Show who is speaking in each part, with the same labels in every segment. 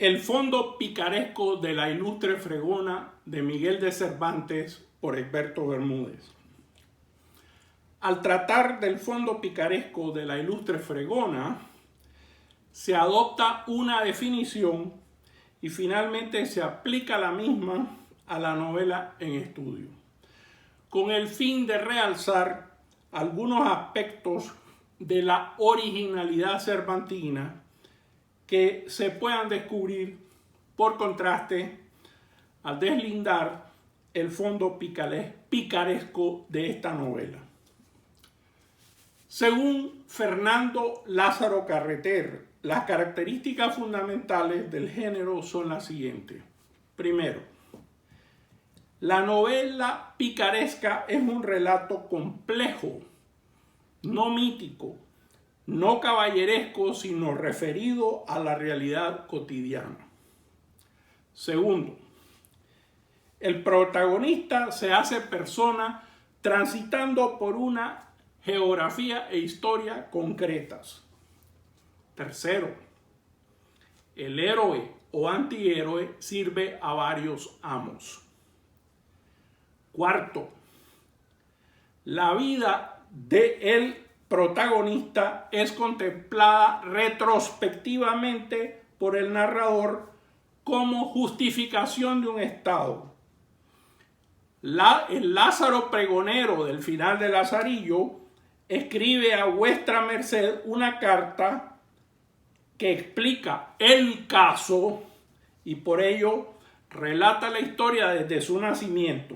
Speaker 1: El fondo picaresco de la ilustre fregona de Miguel de Cervantes por Egberto Bermúdez. Al tratar del fondo picaresco de la ilustre fregona, se adopta una definición y finalmente se aplica la misma a la novela en estudio, con el fin de realzar algunos aspectos de la originalidad cervantina que se puedan descubrir por contraste al deslindar el fondo picaresco de esta novela. Según Fernando Lázaro Carreter, las características fundamentales del género son las siguientes. Primero, la novela picaresca es un relato complejo, no mítico, no caballeresco, sino referido a la realidad cotidiana. Segundo, el protagonista se hace persona transitando por una geografía e historia concretas. Tercero, el héroe o antihéroe sirve a varios amos. Cuarto, la vida del protagonista es contemplada retrospectivamente por el narrador como justificación de un estado. El Lázaro pregonero del final de Lazarillo escribe a vuestra merced una carta que explica el caso y por ello relata la historia desde su nacimiento.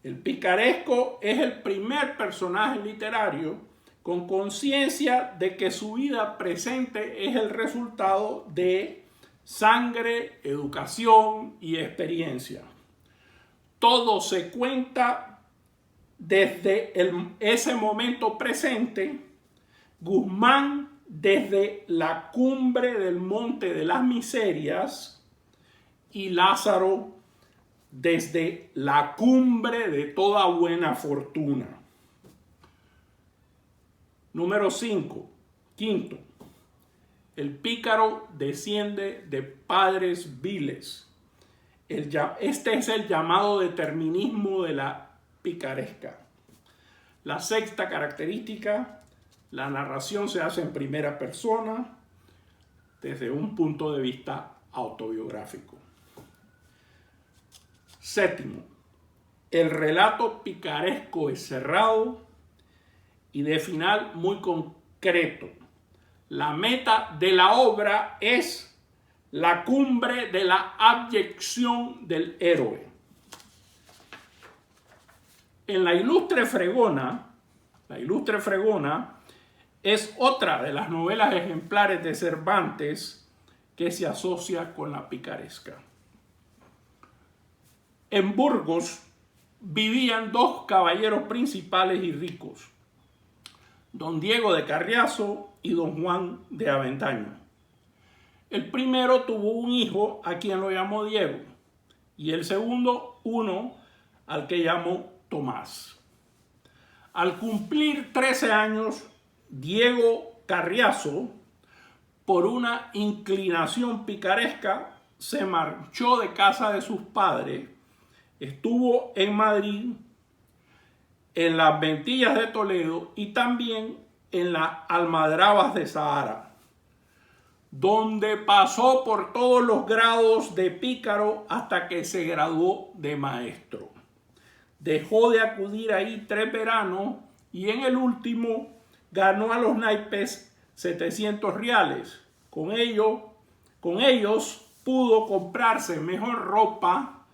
Speaker 1: El picaresco es el primer personaje literario con conciencia de que su vida presente es el resultado de sangre, educación y experiencia. Todo se cuenta desde ese momento presente. Guzmán desde la cumbre del Monte de las Miserias y Lázaro desde la cumbre de toda buena fortuna. Número 5. Quinto, el pícaro desciende de padres viles. Este es el llamado determinismo de la picaresca. La sexta característica, la narración se hace en primera persona desde un punto de vista autobiográfico. Séptimo, el relato picaresco es cerrado y de final muy concreto. La meta de la obra es la cumbre de la abyección del héroe. En La ilustre fregona es otra de las novelas ejemplares de Cervantes que se asocia con la picaresca. En Burgos vivían dos caballeros principales y ricos, don Diego de Carriazo y don Juan de Avendaño. El primero tuvo un hijo a quien lo llamó Diego y el segundo uno al que llamó Tomás. Al cumplir 13 años, Diego Carriazo, por una inclinación picaresca, se marchó de casa de sus padres, estuvo en Madrid, en las Ventillas de Toledo y también en las Almadrabas de Sahara, donde pasó por todos los grados de pícaro hasta que se graduó de maestro. Dejó de acudir ahí 3 veranos y en el último ganó a los naipes 700 reales. Con ellos pudo comprarse mejor ropa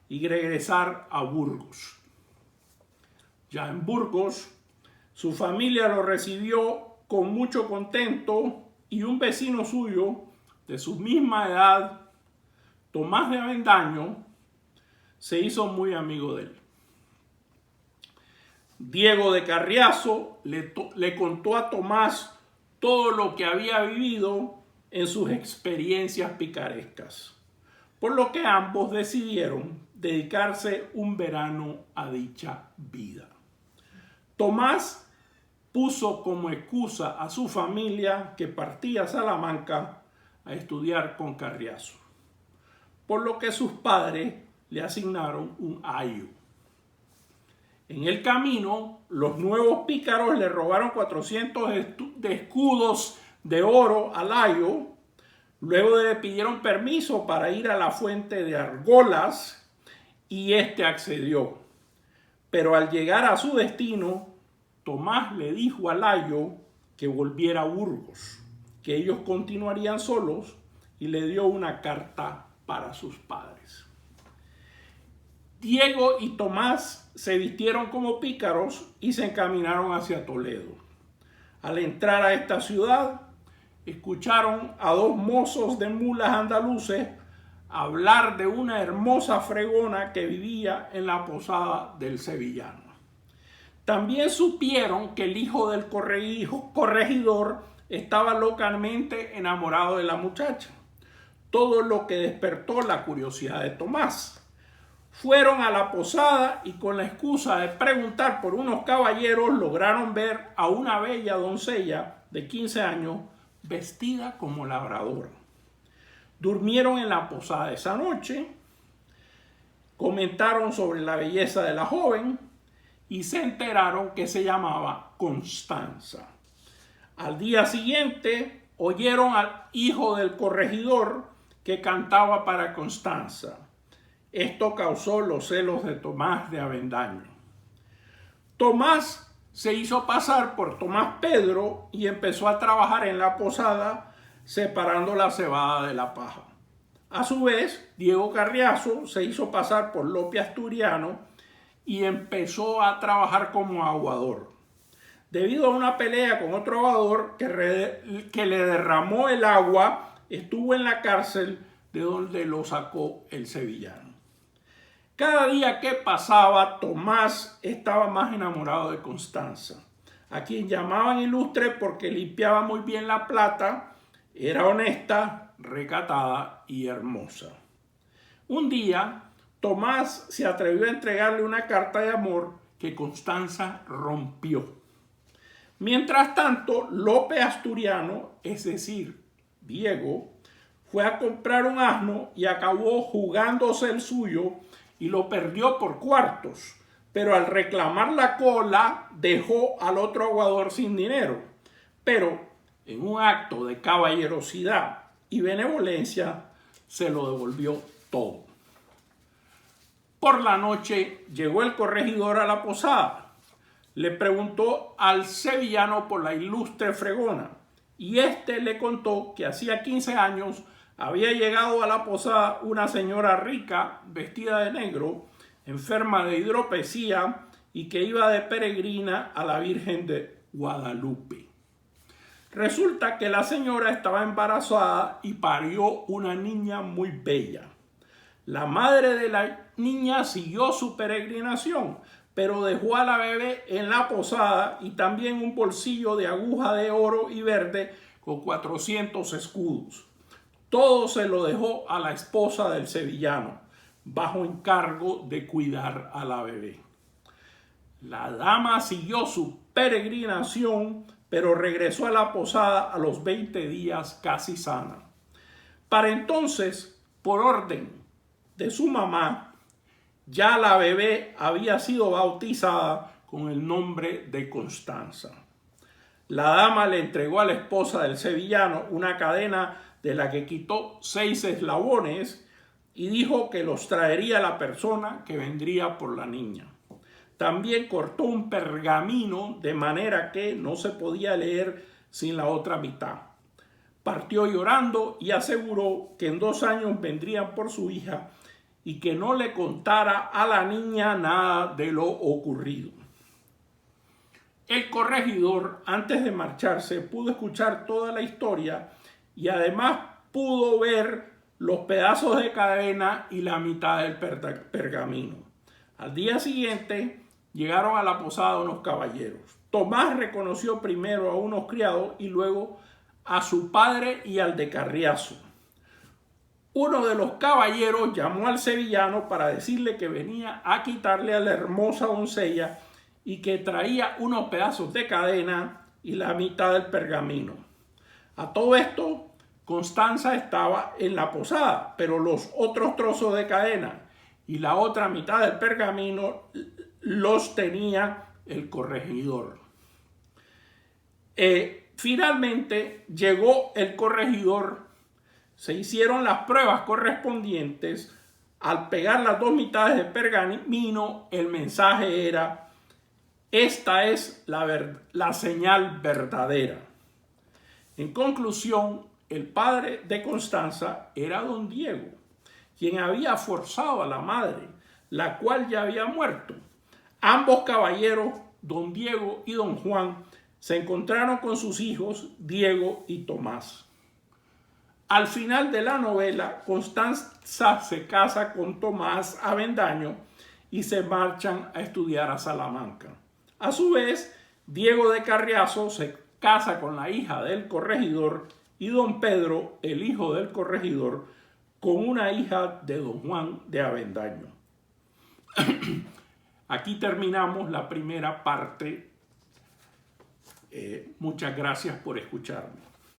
Speaker 1: y regresar a Burgos. Ya en Burgos, su familia lo recibió con mucho contento y un vecino suyo de su misma edad, Tomás de Avendaño, se hizo muy amigo de él. Diego de Carriazo le contó a Tomás todo lo que había vivido en sus experiencias picarescas, por lo que ambos decidieron dedicarse un verano a dicha vida. Tomás puso como excusa a su familia que partía a Salamanca a estudiar con Carriazo, por lo que sus padres le asignaron un ayo. En el camino, los nuevos pícaros le robaron 400 escudos de oro al ayo. Luego le pidieron permiso para ir a la fuente de argolas y éste accedió. Pero al llegar a su destino, Tomás le dijo al ayo que volviera a Burgos, que ellos continuarían solos, y le dio una carta para sus padres. Diego y Tomás se vistieron como pícaros y se encaminaron hacia Toledo. Al entrar a esta ciudad, escucharon a dos mozos de mulas andaluces hablar de una hermosa fregona que vivía en la posada del sevillano. También supieron que el hijo del corregidor estaba locamente enamorado de la muchacha, todo lo que despertó la curiosidad de Tomás. Fueron a la posada y con la excusa de preguntar por unos caballeros lograron ver a una bella doncella de 15 años vestida como labrador. Durmieron en la posada esa noche, comentaron sobre la belleza de la joven y se enteraron que se llamaba Constanza. Al día siguiente oyeron al hijo del corregidor que cantaba para Constanza. Esto causó los celos de Tomás de Avendaño. Tomás se hizo pasar por Tomás Pedro y empezó a trabajar en la posada separando la cebada de la paja. A su vez, Diego Carriazo se hizo pasar por Lope Asturiano y empezó a trabajar como aguador. Debido a una pelea con otro aguador que le derramó el agua, estuvo en la cárcel de donde lo sacó el sevillano. Cada día que pasaba, Tomás estaba más enamorado de Constanza, a quien llamaban ilustre porque limpiaba muy bien la plata, era honesta, recatada y hermosa. Un día, Tomás se atrevió a entregarle una carta de amor que Constanza rompió. Mientras tanto, Lope Asturiano, es decir, Diego, fue a comprar un asno y acabó jugándose el suyo y lo perdió por cuartos, pero al reclamar la cola dejó al otro aguador sin dinero. Pero en un acto de caballerosidad y benevolencia se lo devolvió todo. Por la noche llegó el corregidor a la posada. Le preguntó al sevillano por la ilustre fregona y éste le contó que hacía 15 años había llegado a la posada una señora rica, vestida de negro, enferma de hidropesía y que iba de peregrina a la Virgen de Guadalupe. Resulta que la señora estaba embarazada y parió una niña muy bella. La madre de la niña siguió su peregrinación, pero dejó a la bebé en la posada y también un bolsillo de aguja de oro y verde con 400 escudos. Todo se lo dejó a la esposa del sevillano, bajo encargo de cuidar a la bebé. La dama siguió su peregrinación, pero regresó a la posada a los 20 días casi sana. Para entonces, por orden de su mamá, ya la bebé había sido bautizada con el nombre de Constanza. La dama le entregó a la esposa del sevillano una cadena de la que quitó 6 eslabones y dijo que los traería la persona que vendría por la niña. También cortó un pergamino de manera que no se podía leer sin la otra mitad. Partió llorando y aseguró que en 2 años vendrían por su hija y que no le contara a la niña nada de lo ocurrido. El corregidor, antes de marcharse, pudo escuchar toda la historia y además pudo ver los pedazos de cadena y la mitad del pergamino. Al día siguiente llegaron a la posada unos caballeros. Tomás reconoció primero a unos criados y luego a su padre y al de Carriazo. Uno de los caballeros llamó al sevillano para decirle que venía a quitarle a la hermosa doncella y que traía unos pedazos de cadena y la mitad del pergamino. A todo esto, Constanza estaba en la posada, pero los otros trozos de cadena y la otra mitad del pergamino los tenía el corregidor. Finalmente llegó el corregidor, se hicieron las pruebas correspondientes. Al pegar las dos mitades del pergamino, el mensaje era: esta es la señal verdadera. En conclusión, el padre de Constanza era don Diego, quien había forzado a la madre, la cual ya había muerto. Ambos caballeros, don Diego y don Juan, se encontraron con sus hijos Diego y Tomás. Al final de la novela, Constanza se casa con Tomás Avendaño y se marchan a estudiar a Salamanca. A su vez, Diego de Carriazo se casa con la hija del corregidor y don Pedro, el hijo del corregidor, con una hija de don Juan de Avendaño. Aquí terminamos la primera parte. Muchas gracias por escucharme.